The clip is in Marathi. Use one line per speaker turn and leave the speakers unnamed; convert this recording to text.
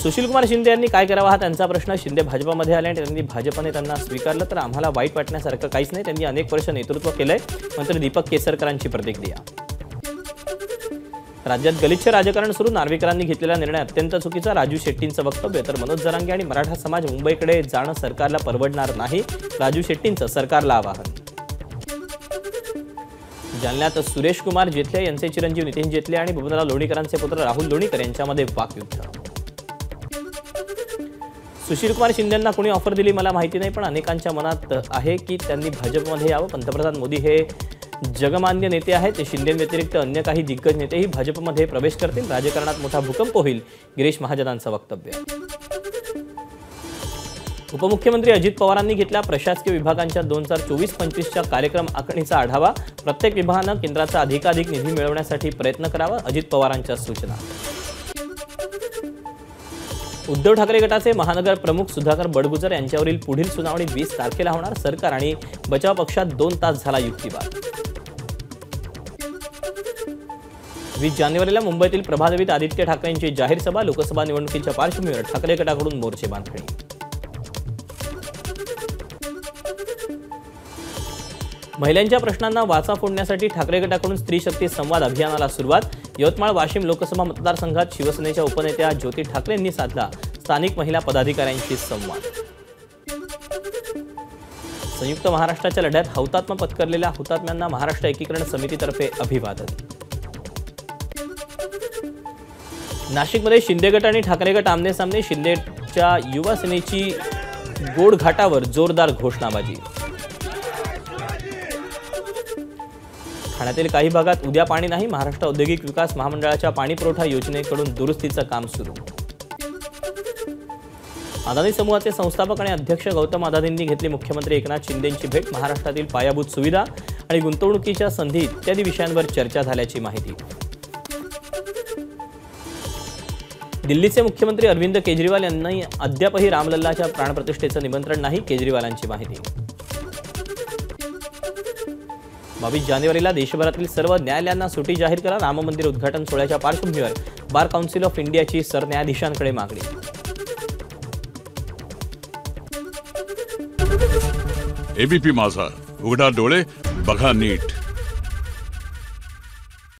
सुशीलकुमार शिंदे यांनी काय करावं हा त्यांचा प्रश्न। शिंदे भाजपमध्ये आले आणि त्यांनी भाजपने त्यांना स्वीकारलं तर आम्हाला वाईट वाटण्यासारखं काहीच नाही। त्यांनी अनेक वर्ष नेतृत्व केलंय। मंत्री दीपक केसरकरांची प्रतिक्रिया। राज्यात गलिच्छ राजकारण सुरू, नार्वेकरांनी घेतलेला निर्णय अत्यंत चुकीचा, राजू शेट्टींचं वक्तव्य। तर मनोज जरांगे आणि मराठा समाज मुंबईकडे जाणं सरकारला परवडणार नाही, राजू शेट्टींचं सरकारला आवाहन। जालन्यात सुरेश कुमार जेथले यांचे चिरंजीव नितीन जेथले आणि बबनराव लोणीकरांचे पुत्र राहुल लोणीकर यांच्यामध्ये वाकयुद्ध। सुशीलकुमार शिंदेंना कोणी ऑफर दिली मला माहिती नाही, पण अनेकांच्या मनात आहे की त्यांनी भाजपमध्ये यावं। पंतप्रधान मोदी हे जगमान्य नेते आहेत। शिंदेंव्यतिरिक्त अन्य काही दिग्गज नेतेही भाजपमध्ये प्रवेश करतील, राजकारणात मोठा भूकंप होईल, गिरीश महाजनांचं वक्तव्य। उपमुख्यमंत्री अजित पवारांनी घेतला प्रशासकीय विभागांच्या 2024-25च्या कार्यक्रम आखणीचा आढावा। प्रत्येक विभागानं केंद्राचा अधिकाधिक निधी मिळवण्यासाठी प्रयत्न करावा, अजित पवारांच्या सूचना। उद्धव ठाकरे गटाचे महानगर प्रमुख सुधाकर बडगुजर यांच्यावरील पुढील सुनावणी 20 तारखेला होणार। सरकार आणि बचाव पक्षात 2 तास झाला युक्तिवाद। 20 जानेवारीला मुंबईतील प्रभादेवीत आदित्य ठाकरेंची जाहीर सभा। लोकसभा निवडणुकीच्या पार्श्वभूमीवर ठाकरे गटाकडून मोर्चे बांधणी। महिलांच्या प्रश्नांना वाचा फोडण्यासाठी ठाकरे गटाकडून स्त्री शक्ती संवाद अभियानाला सुरुवात। यवतमाळ वाशिम लोकसभा मतदारसंघात शिवसेनेच्या उपनेत्या ज्योती ठाकरेंनी साधला स्थानिक महिला पदाधिकाऱ्यांशी संवाद। संयुक्त महाराष्ट्राच्या लढ्यात हौतात्म्य पत्करलेल्या हुतात्म्यांना महाराष्ट्र एकीकरण समितीतर्फे अभिवादन। नाशिकमध्ये शिंदे गट आणि ठाकरे गट आमने सामने, शिंदेच्या युवा सेनेची गोडघाटावर जोरदार घोषणाबाजी। ठाण्यातील काही भागात उद्या पाणी नाही, महाराष्ट्र औद्योगिक विकास महामंडळाच्या पाणी पुरवठा योजनेकडून दुरुस्तीचं काम सुरू। अदानी समूहाचे संस्थापक आणि अध्यक्ष गौतम अदानींनी घेतली मुख्यमंत्री एकनाथ शिंदेंची भेट। महाराष्ट्रातील पायाभूत सुविधा आणि गुंतवणुकीच्या संधी इत्यादी विषयांवर चर्चा झाल्याची माहिती। दिल्लीचे मुख्यमंत्री अरविंद केजरीवाल यांनी अद्यापही रामलल्लाच्या प्राणप्रतिष्ठेचं निमंत्रण नाही, केजरीवालांची माहिती। 22 जानेवारीला देशभरातील सर्व न्यायालयांना सुट्टी जाहीर करा, राम मंदिर उद्घाटन सोहळ्याच्या पार्श्वभूमीवर बार काउन्सिल ऑफ इंडियाची सरन्यायाधीशांकडे मागणी।
एबीपी माझा, उघडा डोळे बघा नीट।